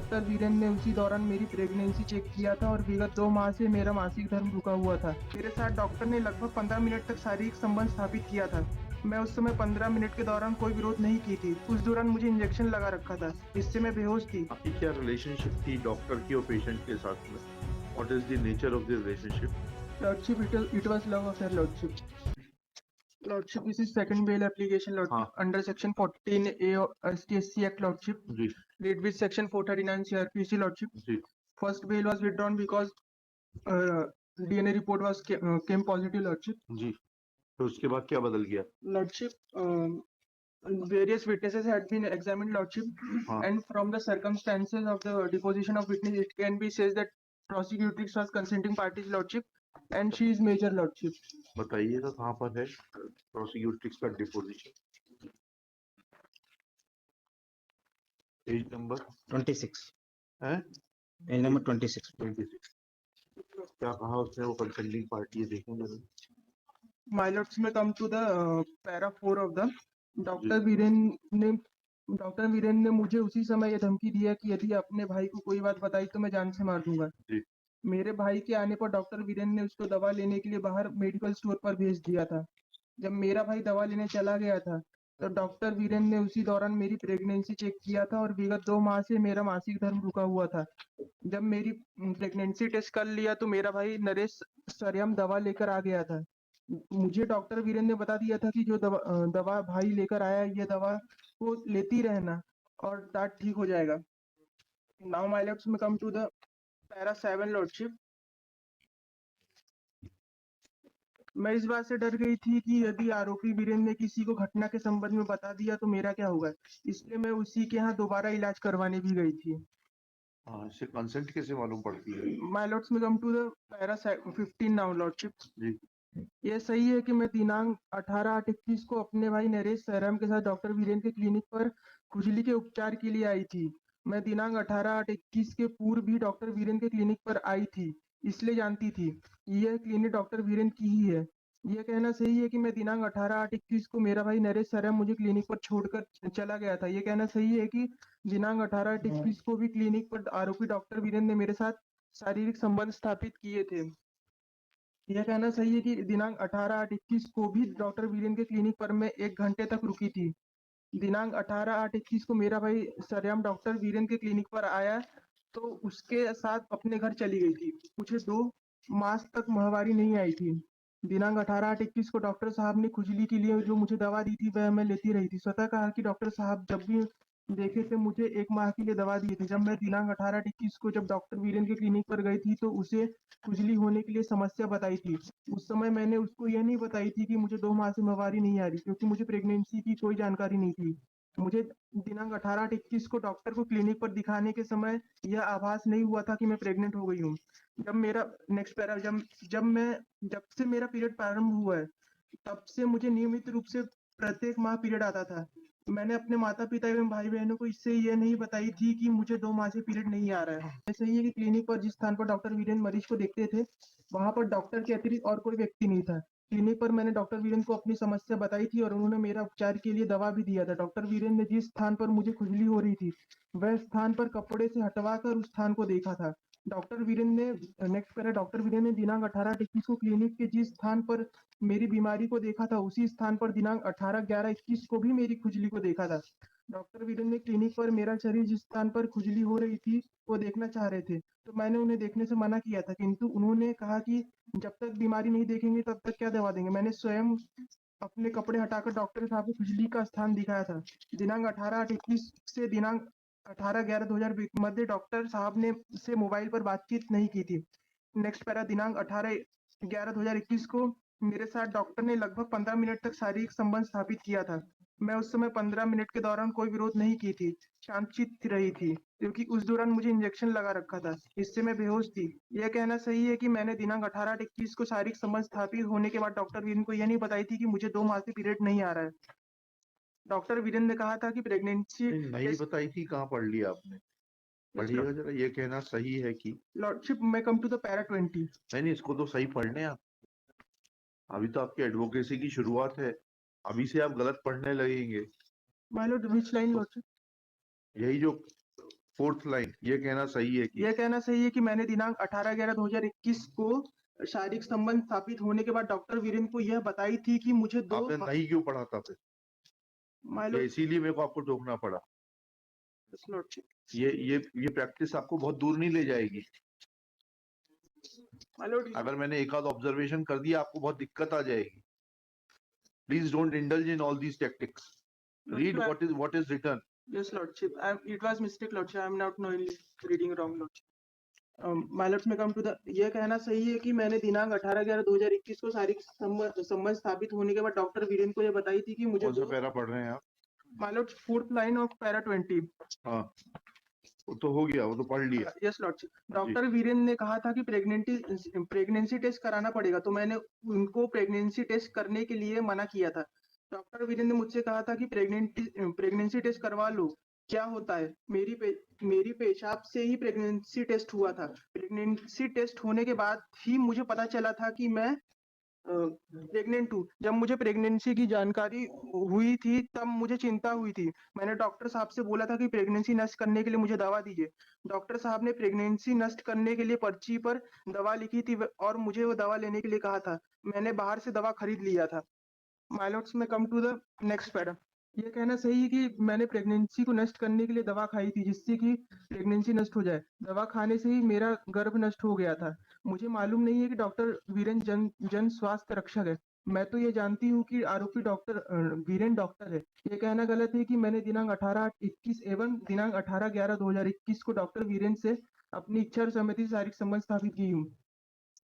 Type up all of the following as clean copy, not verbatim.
Doctor Viren ने उसी दौरान मेरी प्रेगनेंसी चेक किया था और विगत 2 माह से मेरा मासिक धर्म रुका हुआ था। मेरे साथ डॉक्टर ने लगभग 15 मिनट तक शारीरिक संबंध स्थापित किया था। मैं उस समय 15 मिनट के दौरान कोई विरोध नहीं की थी। उस दौरान मुझे इंजेक्शन लगा रखा था, इससे मैं बेहोश थी। आपकी क्या रिलेशनशिप थी डॉक्टर की और पेशेंट के साथ में? What is the nature of the relationship? Lordship, it was love affair, lordship. Lordship, this is second bail application, Lordship, हाँ under section 14A of STSC Act, Lordship. जी Read with section 439 CRPC, Lordship. जी First bail was withdrawn because uh, DNA report was came positive, Lordship. जी। तो उसके बाद क्या बदल गया? Lordship, various witnesses had been examined, Lordship, हाँ and from the circumstances of the deposition of witness, it can be said that prosecutrix was consenting parties, Lordship, and she is major, Lordship. बताइएगा कहाँ पर है प्रोसिक्यूट्रिक्स का deposition? Page number 26 है? Page number 26 26। क्या कहा उसने? वो कंसेंटिंग पार्टी है, देखूंगा। My lords, may come to the para 4 of the जी डॉक्टर वीरेन ने मुझे उसी समय ये धमकी दिया कि यदि अपने भाई को कोई बात बताई तो मैं जान से मार दूंगा। जी मेरे भाई के आने पर डॉक्टर वीरेन ने उसको दवा लेने के लिए बाहर मेडिकल स्टोर पर भेज दिया था। जब मेरा भाई दवा लेने चला गया था तो डॉक्टर वीरेन ने उसी दौरान मेरी प्रेगनेंसी चेक किया था और विगत 2 माह से मेरा मासिक धर्म रुका हुआ था। जब मेरी प्रेगनेंसी टेस्ट कर लिया तो मेरा भाई नरेश सरेम दवा लेकर आ गया था। मुझे डॉक्टर वीरेन ने बता दिया था कि जो दवा भाई लेकर आया, ये दवा को लेती रहना और दांत ठीक हो जाएगा। नाउ माय लॉर्ड्स, में come to the para 7, lordship. मैं इस बात से डर गई थी कि यदि आरोपी वीरेन ने किसी को घटना के संबंध में बता दिया तो मेरा क्या होगा, इसलिए मैं उसी के यहाँ दोबारा इलाज करवाने भी गई थी। हाँ, इससे कंसेंट कैसे मालूम पड़ती है? माय लॉर्ड्स, में come to the para 15 now, lordship. जी ये सही है कि मैं दिनांक 18/8/21 को अपने भाई नरेश सहराम के साथ डॉक्टर वीरेन के क्लिनिक पर खुजली के उपचार के लिए आई थी। मैं दिनांक 18/8/21 के पूर्व भी डॉक्टर वीरेन के क्लिनिक पर आई थी, इसलिए जानती थी यह क्लिनिक डॉक्टर वीरेन की ही है। यह कहना सही है कि मैं दिनांक 18/8/21 को मेरा भाई नरेश सहराम मुझे क्लिनिक पर छोड़कर चला गया था। यह कहना सही है कि दिनांक 18/8/21 को भी क्लिनिक पर आरोपी डॉक्टर वीरेन ने मेरे साथ शारीरिक संबंध स्थापित किए थे। यह कहना सही है कि दिनांक 18/8/21 को भी डॉक्टर वीरेन के क्लिनिक पर मैं 1 घंटे तक रुकी थी। दिनांक 18/8/21 को मेरा भाई सरेआम डॉक्टर वीरेन के क्लिनिक पर आया तो उसके साथ अपने घर चली गई थी। मुझे 2 मास तक माहवारी नहीं आई थी। दिनांक 18/8/21 को डॉक्टर साहब ने खुजली के लिए जो मुझे दवा दी थी वह मैं लेती रही थी। स्वतः कहा कि डॉक्टर साहब जब भी देखे थे मुझे 1 माह के लिए दवा दी थी। जब मैं दिनांक 18/8/21 को जब डॉक्टर वीरेन के क्लिनिक पर गई थी तो उसे खुजली होने के लिए समस्या बताई थी। उस समय मैंने उसको यह नहीं बताई थी कि मुझे 2 माह से माहवारी नहीं आ रही, क्योंकि मुझे प्रेगनेंसी की कोई जानकारी नहीं थी। मुझे दिनांक 18/8/21 को डॉक्टर को क्लिनिक पर दिखाने के समय यह आभास नहीं हुआ था कि मैं प्रेग्नेंट हो गई हूँ। जब मेरा नेक्स्ट पैरा जब से मेरा पीरियड प्रारंभ हुआ है तब से मुझे नियमित रूप से प्रत्येक माह पीरियड आता था। मैंने अपने माता पिता एवं भाई बहनों को इससे ये नहीं बताई थी कि मुझे 2 माह से पीरियड नहीं आ रहा है। ऐसा ही है कि क्लिनिक पर जिस स्थान पर डॉक्टर वीरेन मरीज को देखते थे वहां पर डॉक्टर के अतिरिक्त और कोई व्यक्ति नहीं था। क्लिनिक पर मैंने डॉक्टर वीरेन को अपनी समस्या बताई थी और उन्होंने मेरा उपचार के लिए दवा भी दिया था। डॉक्टर वीरेन ने जिस स्थान पर मुझे खुजली हो रही थी वह स्थान पर कपड़े से हटवाकर उस स्थान को देखा था। डॉक्टर वीरेन ने दिनांक 18/8/21 को क्लिनिक के जिस स्थान पर मेरी बीमारी को देखा था उसी स्थान पर दिनांक 18/11/21 को भी मेरी खुजली को देखा था। डॉक्टर वीरेन ने क्लिनिक पर मेरा शरीर जिस स्थान पर खुजली हो रही थी वो देखना चाह रहे थे, तो मैंने उन्हें देखने से मना किया था, किंतु उन्होंने कहा कि जब तक बीमारी नहीं देखेंगे तब तक क्या दवा देंगे। मैंने स्वयं अपने कपड़े हटाकर डॉक्टर साहब को खुजली का स्थान दिखाया था। दिनांक 18/8/21 से दिनांक 18/11/2000 मध्य डॉक्टर साहब ने से मोबाइल पर बातचीत नहीं की थी। नेक्स्ट पैरा दिनांक 18/11/2021 को मेरे साथ डॉक्टर ने लगभग 15 मिनट तक शारीरिक संबंध स्थापित किया था। मैं उस समय 15 मिनट के दौरान कोई विरोध नहीं की थी, शांतचित्त रही थी, क्योंकि उस दौरान मुझे इंजेक्शन लगा रखा था, इससे मैं बेहोश थी। यह कहना सही है कि मैंने दिनांक 18/8/21 को शारीरिक संबंध स्थापित होने के बाद डॉक्टर वीरेन को यह नहीं बताई थी कि मुझे 2 माह से पीरियड नहीं आ रहा है। डॉक्टर वीरेन ने कहा था कि प्रेगनेंसी नहीं टेस्ट। बताई थी, कहाँ पढ़ लिया आपने? पढ़िएगा जरा। ये कहना सही है कि लॉर्डशिप, मैं कम टू द पैरा 20। नहीं, इसको तो सही पढ़ने आप। अभी तो आपकी एडवोकेसी की शुरुआत है, अभी से आप गलत पढ़ने लगेंगे माय लॉर्ड, व्हिच लाइन, तो लॉर्डशिप? यही जो फोर्थ लाइन ये कहना सही है कि यह कहना सही है कि मैंने दिनांक 18/11/2021 को शारीरिक संबंध स्थापित होने के बाद डॉक्टर वीरेंद्र को यह बताई थी कि मुझे आपने नहीं क्यों पढ़ा था फिर? माय ये इसीलिए मेरे को आपको टोकना पड़ा। लॉर्डशिप ये प्रैक्टिस आपको बहुत दूर नहीं ले जाएगी। माय लॉर्ड अगर मैंने एक आध ऑब्जर्वेशन कर दिया आपको बहुत दिक्कत आ जाएगी। Please don't indulge in all these tactics. Read what is written. Yes, Lordship. It was mistake, Lordship. I am not knowingly reading wrong, Lordship. My lords में come to the यह कहना सही है कि मैंने दिनांक 18/11/2021 को शारीरिक संबंध स्थापित होने के बाद डॉक्टर वीरेंद्र को यह बताई थी कि मुझे कौन सा पैरा पढ़ रहे हैं आप? My lords, 4th line of para 20. हाँ वो तो हो गया, वो तो पढ़ लिया। Yes lordship. डॉक्टर वीरेंद्र ने कहा था कि प्रेगनेंसी टेस्ट कराना पड़ेगा, तो मैंने उनको प्रेगनेंसी टेस्ट करने के लिए मना किया था। डॉक्टर वीरेंद्र ने मुझसे कहा था कि प्रेगनेंसी टेस्ट करवा लो। क्या होता है, मेरी पेशाब से ही प्रेगनेंसी टेस्ट हुआ था। प्रेगनेंसी टेस्ट होने के बाद ही मुझे पता चला था कि मैं प्रेग्नेंट हूँ। जब मुझे प्रेगनेंसी की जानकारी हुई थी तब मुझे चिंता हुई थी। मैंने डॉक्टर साहब से बोला था कि प्रेगनेंसी नष्ट करने के लिए मुझे दवा दीजिए। डॉक्टर साहब ने प्रेगनेंसी नष्ट करने के लिए पर्ची पर दवा लिखी थी और मुझे वो दवा लेने के लिए कहा था। मैंने बाहर से दवा खरीद लिया था। माय लॉर्ड्स में come to the next para. ये कहना सही है कि मैंने प्रेगनेंसी को नष्ट करने के लिए दवा खाई थी जिससे कि प्रेगनेंसी नष्ट हो जाए। दवा खाने से ही मेरा गर्भ नष्ट हो गया था। मुझे मालूम नहीं है कि डॉक्टर वीरेंद्र जन स्वास्थ्य रक्षक है। मैं तो ये जानती हूँ कि आरोपी डॉक्टर वीरेंद्र डॉक्टर है। ये कहना गलत है कि मैंने दिनांक 18/8/21 एवं दिनांक 18/11/2021 को डॉक्टर वीरेंद्र से अपनी इच्छा और सहमति से शारीरिक संबंध स्थापित की हूँ।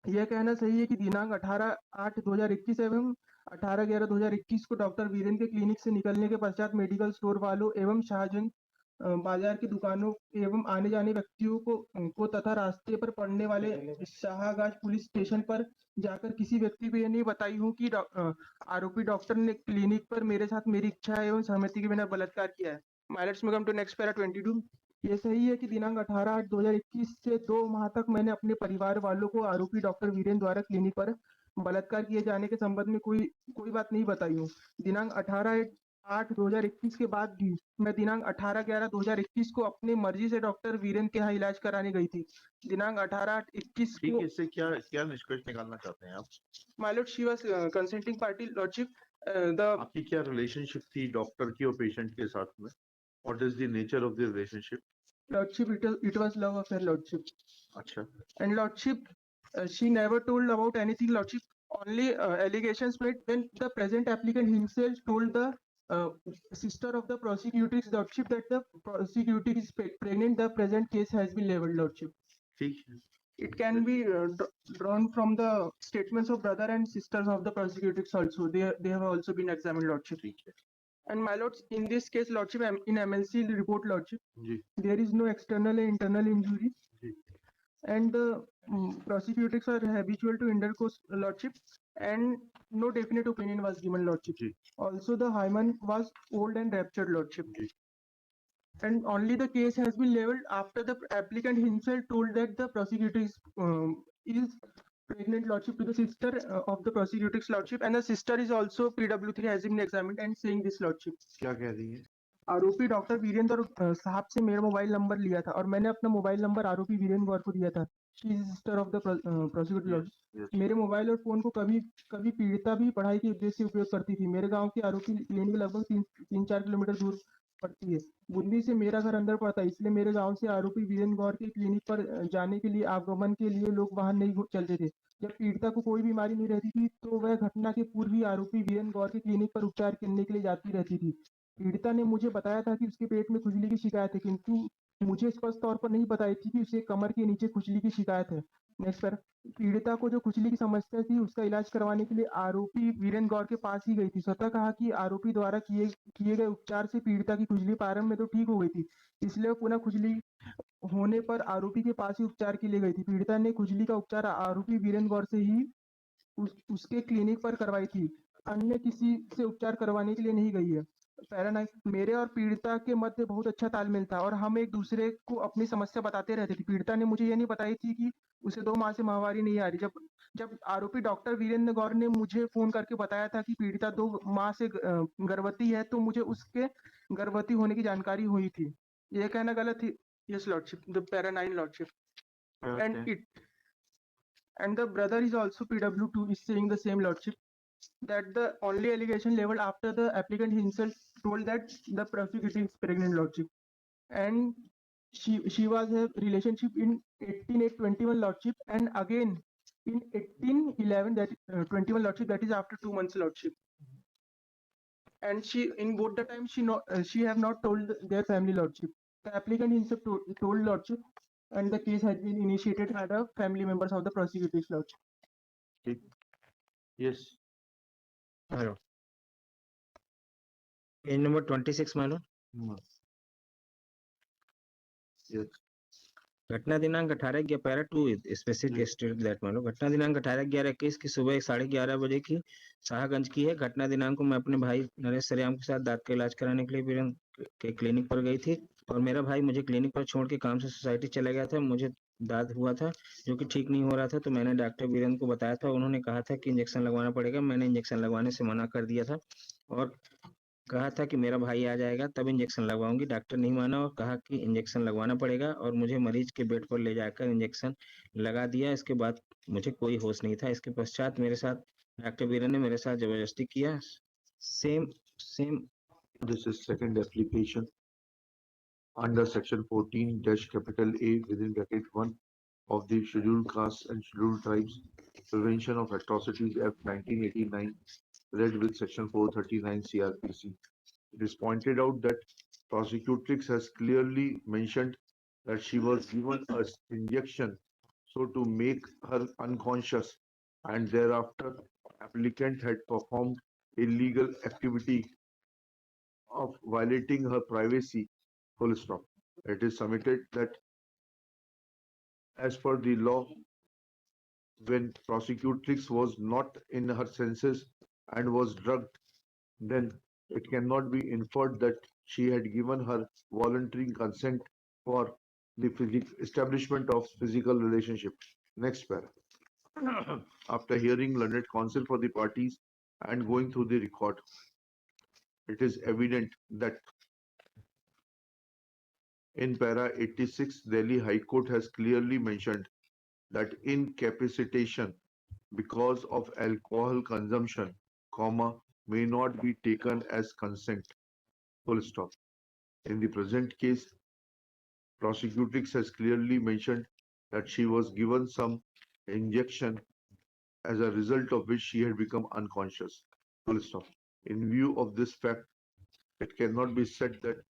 यह कहना सही है कि दिनांक 18/8/2021 एवं 18/11/2021 को डॉक्टर वीरेंद्र के क्लिनिक से निकलने के पश्चात मेडिकल स्टोर वालों एवं शाहजहां बाजार की दुकानों एवं आने जाने व्यक्तियों को तथा रास्ते पर पड़ने वाले शाहगाज पुलिस स्टेशन पर जाकर किसी व्यक्ति को यह नहीं बताई हूँ कि आरोपी डॉक्टर ने क्लिनिक पर मेरे साथ मेरी इच्छा एवं सहमति के बिना बलात्कार किया है। Let's move to next para 22। ये सही है कि दिनांक 18/8/2021 से 2 माह तक मैंने अपने परिवार वालों को आरोपी डॉक्टर वीरेंद्र द्वारा क्लिनिक पर बलात्कार किए जाने के संबंध में कोई बात नहीं बताई हूँ। दिनांक 18/8/2021 के बाद भी मैं दिनांक 18/11/2021 को अपनी मर्जी से डॉक्टर वीरेंद्र के यहाँ इलाज कराने गई थी। दिनांक 18/8/21 ठीक को है, इससे क्या क्या निष्कर्ष निकालना चाहते हैं आप? My Lord, she was consenting party lordship. आपकी क्या रिलेशनशिप थी डॉक्टर की और पेशेंट के साथ में? What is the nature of the relationship? Lordship, it was love affair, lordship. अच्छा, And lordship, she never told about anything, lordship. Only allegations made when the present applicant himself told the sister of the prosecutrix, lordship, that the prosecutrix is pregnant. The present case has been labeled, lordship. ठीक है। It can be drawn from the statements of brother and sisters of the prosecutrix also. They have also been examined, lordship. ठीक है And my lords, in this case, lordship, in MLC report, lordship, ji there is no external and internal injury. Ji And the prosecutors are habitual to intercourse, lordship, and no definite opinion was given, lordship. Ji Also, the hymen was old and ruptured, lordship. Ji And only the case has been leveled after the applicant himself told that the prosecutor is pregnant, lordship, to the sister of the prosecutor's lordship, and the sister is also PW3 has been examined and saying this, lordship. क्या कह रही है? आरोपी doctor Virendra साहब से मेरा mobile number लिया था और मैंने अपना मोबाइल नंबर आरोपी वीरेंद्र गौर को दिया था। She is sister of the prosecutor. Yes. मेरे मोबाइल और फोन को कभी पीड़िता भी पढ़ाई के उद्देश्य से उपयोग करती थी। मेरे गांव की आरोपी क्लिनिक लगभग 3-4 किलोमीटर दूर पड़ती है। बूंदी से मेरा घर अंदर पड़ता है, इसलिए मेरे गांव से आरोपी वीरेंद्र गौर के क्लिनिक पर जाने के लिए आगमन के लिए लोग वाहन नहीं चलते थे। जब पीड़िता को कोई बीमारी नहीं रहती थी तो वह घटना के पूर्व ही आरोपी वीरेंद्र गौर के क्लिनिक पर उपचार करने के लिए जाती रहती थी। पीड़िता ने मुझे बताया था कि उसके पेट में खुजली की शिकायत है, किंतु मुझे स्पष्ट तौर पर नहीं बताई थी कि उसे कमर के नीचे खुजली की शिकायत है। नेक्स्ट पर, पीड़िता को जो खुजली की समस्या थी उसका इलाज करवाने के लिए आरोपी वीरेंद्र गौर के पास ही गई थी। स्वतः कहा कि आरोपी द्वारा किए गए उपचार से पीड़िता की खुजली प्रारंभ में तो ठीक हो गई थी, इसलिए पुनः खुजली होने पर आरोपी के पास ही उपचार के लिए गई थी। पीड़िता ने खुजली का उपचार आरोपी वीरेंद्र गौर से ही उसके क्लिनिक पर करवाई थी, अन्य किसी से उपचार करवाने के लिए नहीं गई है। पैरानाइज, मेरे और पीड़िता के मध्य बहुत अच्छा तालमेल था और हम एक दूसरे को अपनी समस्या बताते रहते थे। पीड़िता ने मुझे ये नहीं बताई थी कि उसे 2 माह से माहवारी नहीं आ रही। जब आरोपी डॉक्टर वीरेंद्र गौर ने मुझे फोन करके बताया था कि पीड़िता 2 माह से गर्भवती है तो मुझे उसके गर्भवती होने की जानकारी हुई थी। यह कहना गलत Yes, Lordship, the para 9, Lordship. And Okay. the brother is also PW2 is saying the same, Lordship, that the only allegation leveled after the applicant himself told that the prosecutor is pregnant, Lordship. And she was a relationship in 18/8/21, Lordship, and again in 18/11 that 21, Lordship, that is after 2 months, Lordship. And she in both the times she have not told their family, Lordship. The applicant himself told Lordship, and the case has been initiated by the family members of the prosecutors, Lordship. Okay. Yes. My lord. Page number 26, my lord. Yes. घटना दिनांक 18/11 para 2 specific state that मान लो घटना दिनांक 18/11/21 की सुबह 11:30 बजे की शाहगंज की है। घटना दिनांक को मैं अपने भाई नरेश सरेआम के साथ दांत का इलाज कराने के लिए वीरेंद्र के क्लिनिक पर गई थी और मेरा भाई मुझे क्लिनिक पर छोड़ के काम से सोसाइटी चला गया था। मुझे दांत हुआ था जो कि ठीक नहीं हो रहा था, तो मैंने डॉक्टर वीरेंद्र को बताया था। उन्होंने कहा था कि इंजेक्शन लगवाना पड़ेगा। मैंने इंजेक्शन लगवाने से मना कर दिया था और कहा था कि मेरा भाई आ जाएगा तब इंजेक्शन लगवाऊंगी। डॉक्टर नहीं माना और कहा कि इंजेक्शन लगवाना पड़ेगा और मुझे मरीज के बेड पर ले जाकर इंजेक्शन लगा दिया। इसके बाद मुझे कोई होश नहीं था। इसके पश्चात मेरे साथ डॉक्टर वीरेंद्र ने मेरे साथ जबरदस्ती किया। Same This is second application under section 14-A within bracket 1 of the Scheduled Castes and Scheduled Tribes Prevention of Atrocities Act 1989, read with section 439 CRPC. It is pointed out that prosecutrix has clearly mentioned that she was given an injection so to make her unconscious, and thereafter applicant had performed illegal activity of violating her privacy, full stop. It is submitted that as per the law, when prosecutrix was not in her senses and was drugged, then it cannot be inferred that she had given her voluntary consent for the establishment of physical relationship. Next para. After hearing learned counsel for the parties and going through the record, it is evident that in para 86, Delhi High Court has clearly mentioned that incapacitation because of alcohol consumption, may not be taken as consent. Full stop. In the present case, prosecutrix has clearly mentioned that she was given some injection as a result of which she had become unconscious. Full stop. In view of this fact, it cannot be said that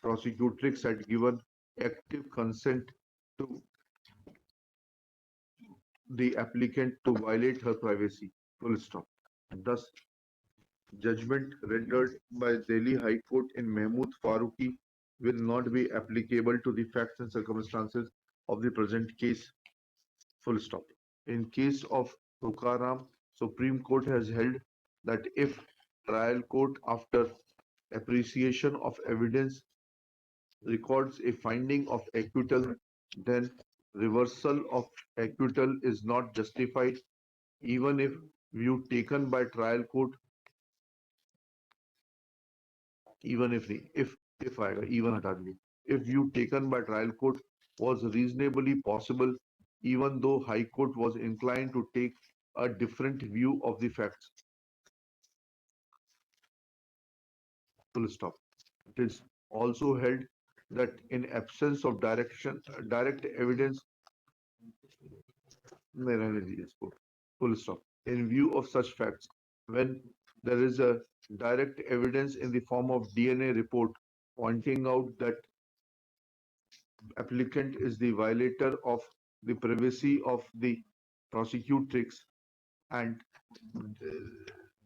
prosecutrix had given active consent to the applicant to violate her privacy. Full stop. Thus, judgment rendered by Delhi High Court in Mahmood Farooqi will not be applicable to the facts and circumstances of the present case. Full stop. In case of Tukaram, Supreme Court has held that if trial court, after appreciation of evidence, records a finding of acquittal, then reversal of acquittal is not justified, even if view taken by trial court, even if view taken by trial court was reasonably possible, even though High Court was inclined to take a different view of the facts. Full stop. It is also held that in absence of direct evidence, full stop. In view of such facts, when there is a direct evidence in the form of DNA report pointing out that applicant is the violator of the privacy of the prosecutrix, and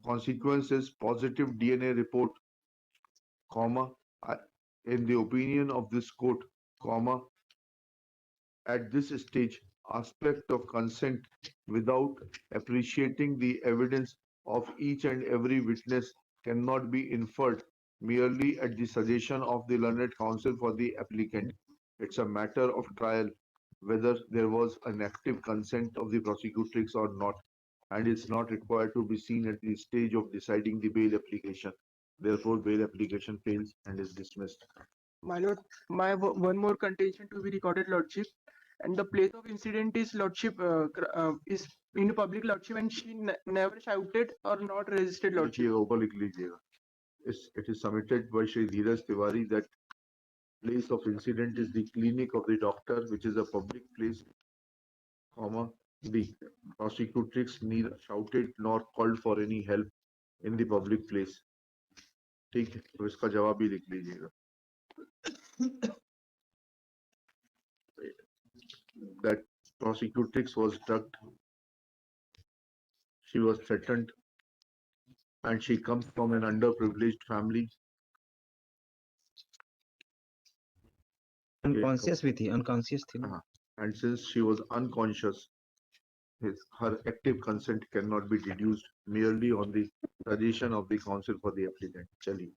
consequences positive DNA report, in the opinion of this court, at this stage, aspect of consent without appreciating the evidence of each and every witness cannot be inferred merely at the suggestion of the learned counsel for the applicant. It's a matter of trial whether there was an active consent of the prosecutrix or not, and it's not required to be seen at the stage of deciding the bail application. Therefore, bail application fails and is dismissed. My lord, one more contention to be recorded, lordship. And the place of incident is lordship is in public lordship, and she never shouted or not resisted lordship. लिखिएगा, ऊपर लिख लीजिएगा. It is submitted by Shri Dheeraj Tiwari that place of incident is the clinic of the doctor, which is a public place, comma, the prosecutrix neither shouted nor called for any help in the public place. ठीक है, तो इसका जवाब भी लिख लीजिएगा. That prosecutrix was drugged, she was threatened, and she comes from an underprivileged family. Unconscious भी थी, अनकॉन्शियस थी ना. And since she was unconscious, her active consent cannot be deduced merely on the suggestion of the counsel for the applicant. चलिए.